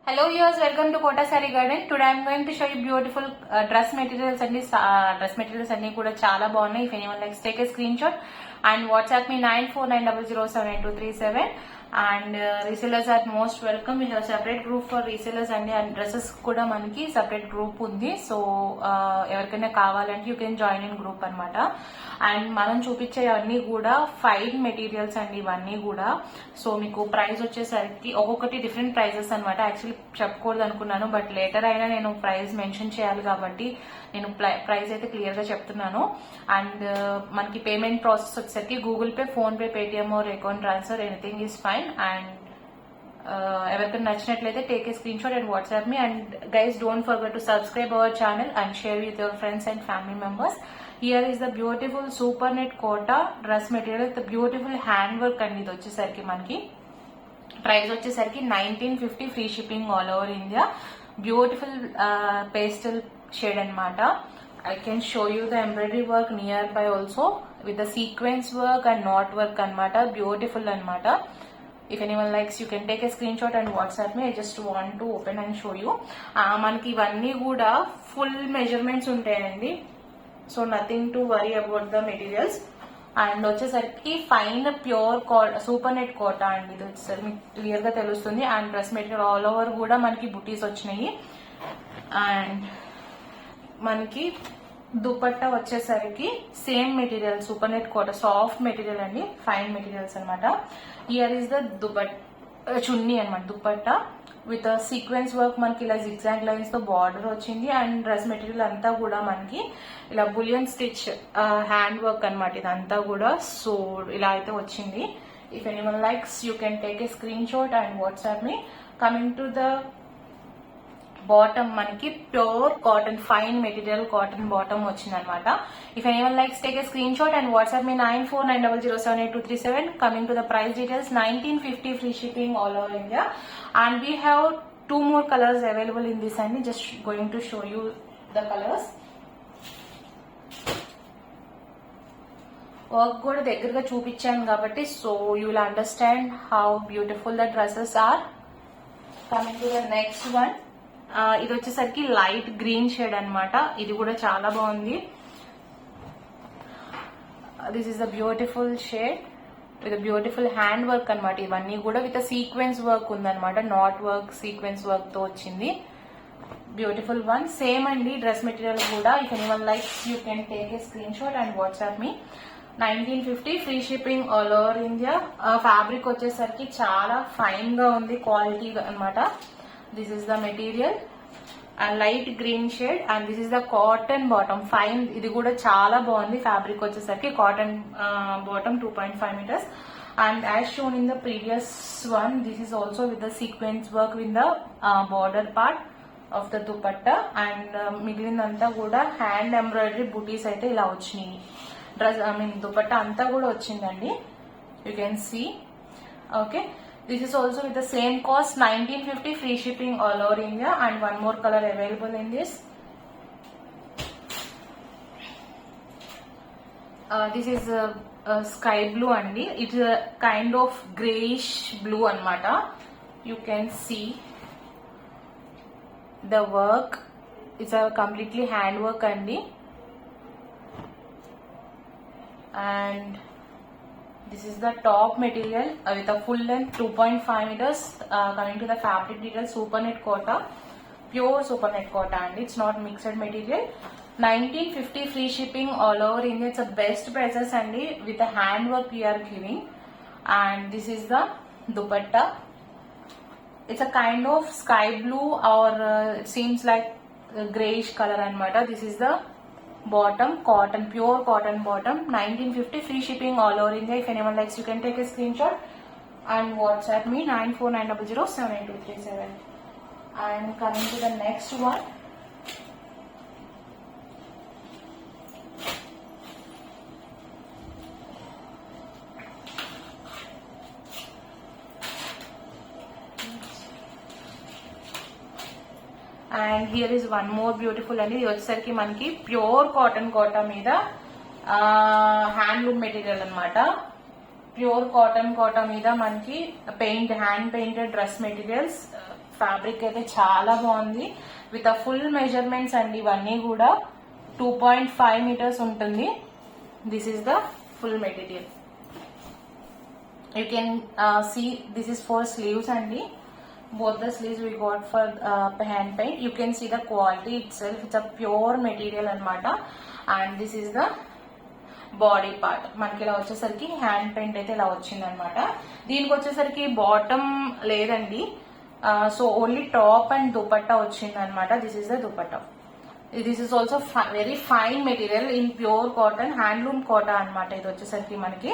Hello viewers, welcome to Kota Saree Garden. Today I am going to show you beautiful dress materials and dress materials and kuda chala baagunnai. If anyone likes, take a screenshot and WhatsApp me 9490078237. And resellers are most welcome. We have separate group for resellers and dresses kuda manaki separate group undi. So evarikaina kavalante you can join in group anamata. And మనం చూపించేవన్నీ కూడా fine materials అండి ఇవన్నీ కూడా. So మీకు price వచ్చేసరికి ఒక్కొక్కటి different prices అనమాట. Actually చెప్పకూడదు అనుకున్నాను, బట్ లేటర్ అయినా నేను ప్రైస్ మెన్షన్ చేయాలి కాబట్టి నేను ప్రైస్ అయితే క్లియర్ గా చెప్తున్నాను. అండ్ మనకి పేమెంట్ ప్రాసెస్ వచ్చేసరికి Google pay, phone pay, Paytm are account transfer anything is fine. And ఎవరికైనా నచ్చినట్లయితే take a screenshot and WhatsApp me. And guys don't forget to subscribe our channel and share with your friends and family members. Here is the beautiful super net kota dress material with the beautiful handwork and ఇది వచ్చేసరికి మనకి price వచ్చేసరికి 1950 free shipping all over India. Beautiful pastel shade అనమాట. I can show you the embroidery work nearby also with the sequence work and knot work anamata. Beautiful anamata. If anyone likes, you can take a screenshot and WhatsApp me. I just want to open and show you. మనకి ఇవన్నీ కూడా full measurements ఉంటాయండి. So nothing to worry about the materials. And వచ్చేసరికి fine pure super net kota అండి. ఇది వచ్చేసరికి మీకు clear గా తెలుస్తుంది. And dress material all over కూడా మనకి బుటీస్ వచ్చినాయి. అండ్ మనకి దుపట్టా వచ్చేసరికి same material super net kota soft material అండి, ఫైన్ మెటీరియల్స్ అనమాట. హియర్ ఈస్ ద చున్నీ అనమాట దుపట్టా విత్ సీక్వెన్స్ వర్క్. మనకి ఇలా జిగ్జాగ్ లైన్స్ తో బార్డర్ వచ్చింది. అండ్ డ్రెస్ మెటీరియల్ అంతా కూడా మనకి ఇలా బులియన్ స్టిచ్ హ్యాండ్ వర్క్ అనమాట ఇదంతా కూడా. సో ఇలా అయితే వచ్చింది. If anyone likes, you can take a screenshot and WhatsApp me. Coming to the bottom, మనకి pure cotton fine material cotton bottom వచ్చింది అనమాట. If anyone likes, take a screenshot and WhatsApp me 9490078237. Coming to the price details, 1950 free shipping all over India. And we have 2 more colors available in this, and just going to show you the colors. Work కూడా దగ్గరగా చూపించాను కాబట్టి so you will understand how beautiful the dresses are. Coming to the next one, ఇది వచ్చేసరికి light green shade అనమాట. ఇది కూడా చాలా బాగుంది. This is the beautiful shade with beautiful hand work అనమాట. ఇవన్నీ కూడా విత్ సీక్వెన్స్ వర్క్ ఉందనమాట. నాట్ వర్క్ సీక్వెన్స్ వర్క్ తో వచ్చింది. Beautiful one. సేమ్ అండి డ్రెస్ మెటీరియల్ కూడా. If anyone likes, you can take a screenshot and WhatsApp me. 1950 free shipping all over India. Fabric వచ్చేసరికి చాలా ఫైన్ గా ఉంది, quality అనమాట. This is the material and light green shade. And this is the cotton bottom fine. ఇది కూడా చాలా బాగుంది. Fabric వచ్చేసరికి cotton bottom 2.5 meters. And as shown in the previous one, this is also with the sequence work with the border part of the dupatta. And మిగిలినంతా కూడా hand embroidery బుటీస్ అయితే ఇలా వచ్చినాయి. Dress dupatta అంతా కూడా వచ్చిందండి. You can see. Okay, this is also with the same cost, 1950 free shipping all over India. And one more color available in this. This is sky blue andi. It is a kind of grayish blue anamata. You can see the work. It's a completely hand work andi. And this is the top material with a full length 2.5 meters. Coming to the fabric details, super net kota, pure super net kota, and it's not mixed material. 1950 free shipping all over India. It's the best prices and with the hand work we are giving. And this is the dupatta. It's a kind of sky blue or it seems like a grayish color anamata. This is the bottom, cotton, pure cotton bottom. 1950 free shipping all over India. If anyone likes, you can take a screenshot and WhatsApp me 9490078237. And coming to the next one, and here is one more beautiful అండి. ఇది వచ్చేసరికి మనకి pure cotton quota మీద handloom material అనమాట. Pure cotton quota మీద మనకి hand painted dress materials fabric అయితే చాలా బాగుంది. విత్ ఫుల్ మెజర్మెంట్స్ అండి. ఇవన్నీ కూడా 2.5 meters ఉంటుంది. This is the full material. You can see this is for sleeves అండి. Both the sleeves we got for hand paint. You can see the quality itself. It's a pure material anamata. And this is the body part. మనకి ఇలా వచ్చేసరికి hand paint అయితే ఇలా వచ్చింది అనమాట. దీనికి వచ్చేసరికి బాటమ్ లేదండి. So only top and dupatta వచ్చింది అనమాట. This is the dupatta. This is also very fine material in pure cotton, handloom cotton అనమాట ఇది వచ్చేసరికి మనకి.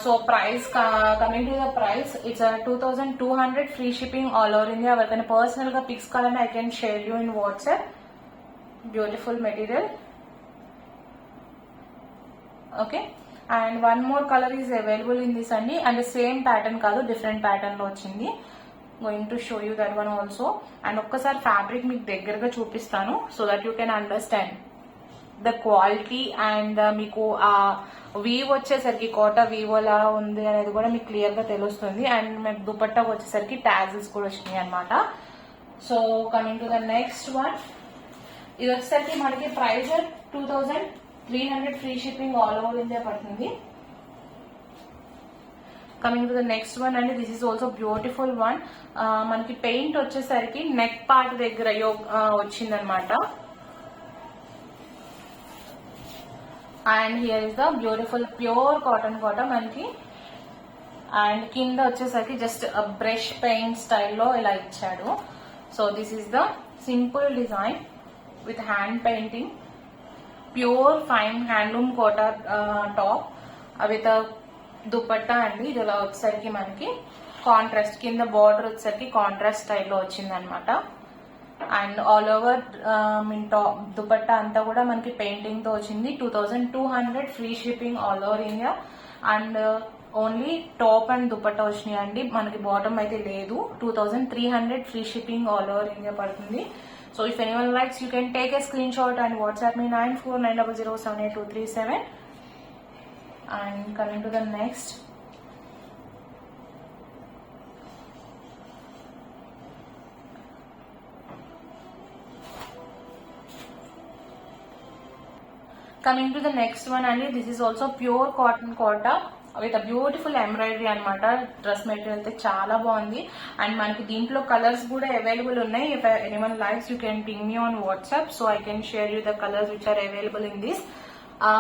So price coming to the price, it's 2200 free shipping all over India. ఎవరికైనా personal గా pics కావాలని I can share you in WhatsApp. Beautiful material. Okay, and one more colour is available in this అండి. And same pattern కాదు, different pattern లో వచ్చింది. Going to show you that one also. And ఒక్కసారి fabric మీకు దగ్గరగా చూపిస్తాను so that you can understand the quality. And మీకు ఆ వీవ్ వచ్చేసరికి కోట వీవ్ ఎలా ఉంది అనేది కూడా మీకు క్లియర్ గా తెలుస్తుంది. అండ్ మీకు దుపట్టా వచ్చేసరికి ట్యాగ్స్ కూడా వచ్చినాయి అనమాట. So coming to the next one, ఇది వచ్చేసరికి మనకి price 2300 free shipping all over India పడుతుంది. Coming to the next one అండి. This is also beautiful one. మనకి పెయింట్ వచ్చేసరికి నెక్ పార్ట్ దగ్గర వచ్చిందనమాట. And here is the beautiful pure cotton మనకి. అండ్ కింద వచ్చేసరికి జస్ట్ బ్రష్ పెయింట్ స్టైల్లో ఇలా ఇచ్చాడు. So this is the simple design with hand painting, pure fine handloom kota top with dupatta అండి. ఇది ఇలా వచ్చేసరికి మనకి కాంట్రాస్ట్, కింద బార్డర్ వచ్చేసరికి కాంట్రాస్ట్ స్టైల్లో వచ్చింది అనమాట. And all over top dupatta అంతా కూడా మనకి పెయింటింగ్ తో వచ్చింది. 2200 free shipping all over India. And only top and dupatta వచ్చినాయి అండి, మనకి బాటమ్ అయితే లేదు. 2300 free shipping all over India పడుతుంది. So if anyone likes you can take a screenshot and WhatsApp me 9490078237. And coming to the next, coming to the next one అండి. This is also pure cotton quota with beautiful embroidery అనమాట. Dress material అయితే చాలా బాగుంది. And మనకి దీంట్లో colours కూడా available ఉన్నాయి. If anyone likes you can ping me on WhatsApp so I can share you the colours which are available in this.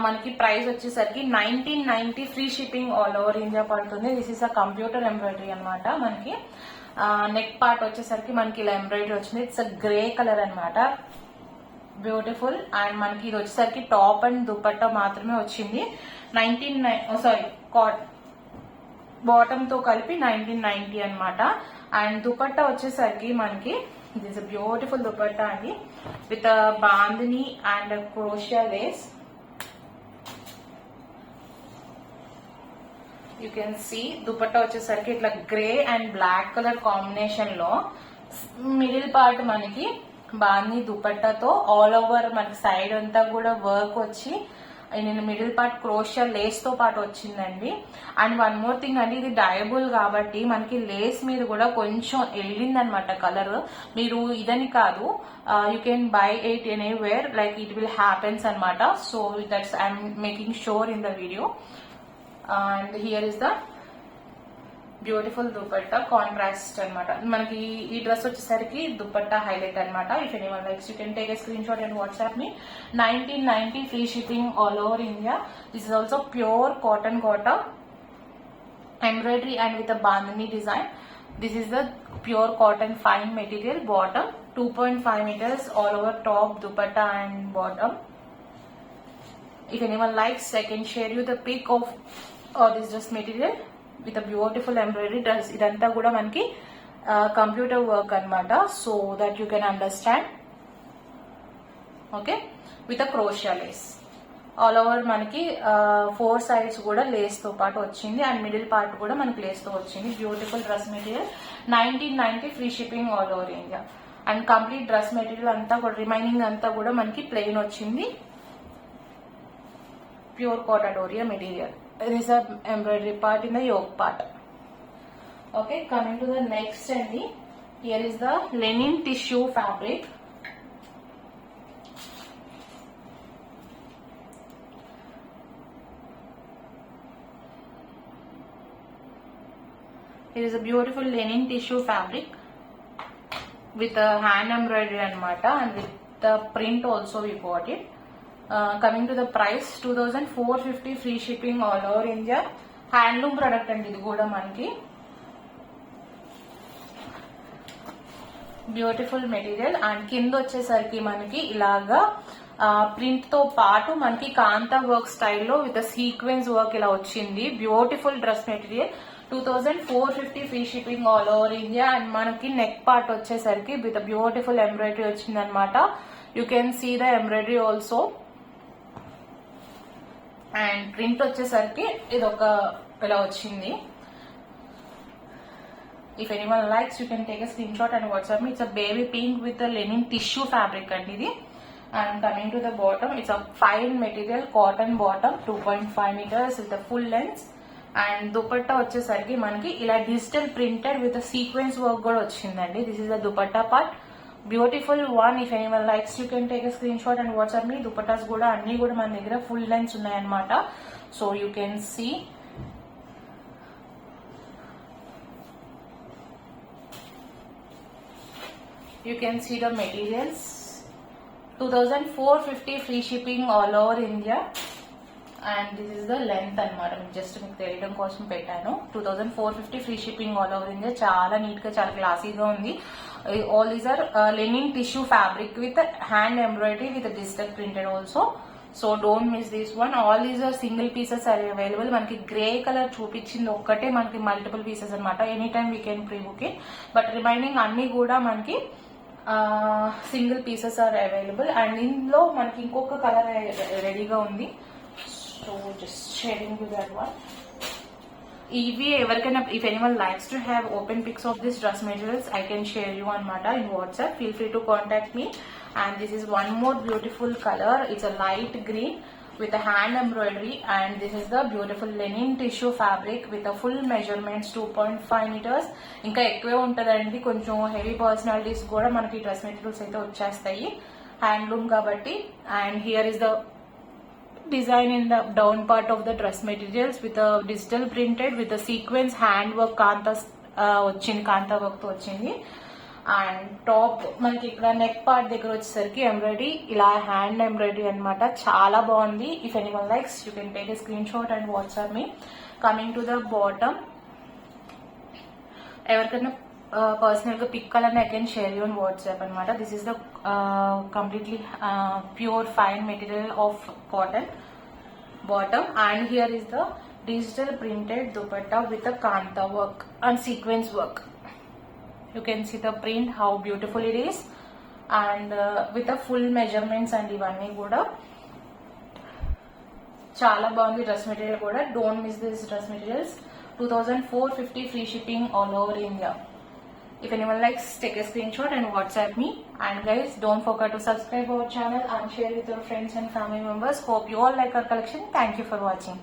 మనకి price వచ్చేసరికి 1990 free shipping all over India పడుతుంది. This is a computer embroidery అనమాట. మనకి neck part వచ్చేసరికి మనకి ఇలా embroidery వచ్చింది. It's a grey colour అనమాట, బ్యూటిఫుల్. అండ్ మనకి ఇది వచ్చేసరికి టాప్ అండ్ దుపట్టా మాత్రమే వచ్చింది. బాటమ్ తో కలిపి 1990 అనమాట. అండ్ దుపట్టా వచ్చేసరికి మనకి దిస్ బ్యూటిఫుల్ దుపట్టా అండి with bandhani and crochet lace. You can see dupatta వచ్చేసరికి ఇట్లా grey and black colour combination లో మిడిల్ పార్ట్ మనకి బాందిని దుపట్టాతో ఆల్ ఓవర్ మనకి సైడ్ అంతా కూడా వర్క్ వచ్చి నేను మిడిల్ పార్ట్ క్రోషియా లేస్ తో పాటు వచ్చిందండి. అండ్ వన్ మోర్ థింగ్ అండి, ఇది డయబుల్ కాబట్టి మనకి లేస్ మీద కూడా కొంచెం వెళ్ళిందనమాట కలర్. మీరు ఇదని కాదు, you can buy it anywhere, like it will happens అనమాట. So that's I'm making sure in the video. And here is the beautiful dupatta contrast అనమాట. మనకి ఈ డ్రెస్ వచ్చేసరికి దుపట్టా హైలైట్ అనమాట. If anyone likes you can take a screenshot and WhatsApp me 1990 free shipping all over India. This is also pure cotton kota embroidery and with a bandhani design. This is the pure cotton fine material. Bottom 2.5 meters all over top, dupatta and bottom. If anyone likes, I can share you the pic of this dress material with a beautiful embroidery dress. Idantha kuda manaki computer work anamata, so that you can understand. Okay, with a crochet lace all over manaki 4 sides kuda lace tho paatu vachindi and middle part kuda manaki lace tho vachindi. Beautiful dress material, 1990 free shipping all over India. And complete dress material anta kuda remaining anta kuda manaki plain vachindi, pure cotton doria material. There is a embroidery part in the yoke part. Okay, coming to the next అండి. Here is the linen tissue fabric. It is a beautiful linen tissue fabric with a hand embroidery anamata, and with the print also we got it. Coming to the price, 2450 free shipping all over India. Handloom product and ఇది కూడా మనకి beautiful material. And కింద వచ్చేసరికి మనకి ఇలాగా print తో పాటు మనకి కాంతా వర్క్ స్టైల్లో విత్ సీక్వెన్స్ వర్క్ ఇలా వచ్చింది. Beautiful dress material. 2450 free shipping all over India. And మనకి నెక్ పార్ట్ వచ్చేసరికి విత్ బ్యూటిఫుల్ ఎంబ్రాయిడరీ వచ్చింది అనమాట. You can see the embroidery also. And print వచ్చేసరికి ఇది ఒక ఇలా వచ్చింది. If anyone likes you can take a screenshot and WhatsApp me. It's a baby pink with linen tissue fabric అండి ఇది. And coming to the bottom, it's a fine material cotton bottom 2.5 meters with full length. And dupatta వచ్చేసరికి మనకి ఇలా digital printed with sequence work కూడా వచ్చిందండి. This is the dupatta part. Beautiful one. If anyone likes you can take a screenshot and WhatsApp me. Dupattas కూడా అన్ని కూడా మన దగ్గర ఫుల్ లెన్స్ ఉన్నాయన్నమాట. So you can see. You can see the materials. 2450 free shipping all over India. And this is the length అనమాట. Just మీకు తెలియడం కోసం పెట్టాను. 2450 ఫ్రీ షిప్పింగ్ ఆల్ ఓవర్ ఇండియా. చాలా నీట్ గా చాలా క్లాసీగా ఉంది. All these are linen tissue fabric with hand embroidery with digital printed also. So don't miss this one. All these are single pieces are available. మనకి గ్రే కలర్ చూపించింది ఒక్కటే, మనకి మల్టిపుల్ పీసెస్ అనమాట. Any time we can pre book it. But remaining అన్ని కూడా మనకి single pieces are available. And ఇందులో మనకి ఇంకొక కలర్ రెడీగా ఉంది. So just sharing to that one. ఇవి ఎవరికైనా if anyone likes to have open pics of this dress materials I can share you అనమాట in WhatsApp. Feel free to contact me. And this is one more beautiful colour. It's a light green with a hand embroidery, and this is the beautiful linen tissue fabric with a full measurements 2.5 meters. ఇంకా ఎక్కువే ఉంటదండి, కొంచెం heavy personalities కూడా మనకి dress materials అయితే వచ్చేస్తాయి handloom కాబట్టి. And here is the design in the down part of the dress materials with digital printed with sequence hand work kantha వచ్చింది, కాంతా వర్క్ తో వచ్చింది. అండ్ టాప్ మనకి ఇక్కడ నెక్ పార్ట్ దగ్గర వచ్చేసరికి ఎంబ్రాయిడరీ, ఇలా హ్యాండ్ ఎంబ్రాయిడరీ అనమాట. చాలా బాగుంది. If anyone likes you can take a screenshot and WhatsApp me. Coming to the bottom, ఎవరికైనా పర్సనల్ గా పిక్ కావాలని I can share you on WhatsApp అనమాట. This is the completely pure fine material of cotton bottom. And here is the digital printed dupatta with a kanta work and sequence work. You can see the print, how beautiful it is, and with the full measurements and ivanni kuda chaala baagundi dress material kuda. Don't miss this dress materials. 2450 free shipping all over India. If anyone likes, take a screenshot and WhatsApp me. And guys, don't forget to subscribe our channel and share with your friends and family members. Hope you all like our collection. Thank you for watching.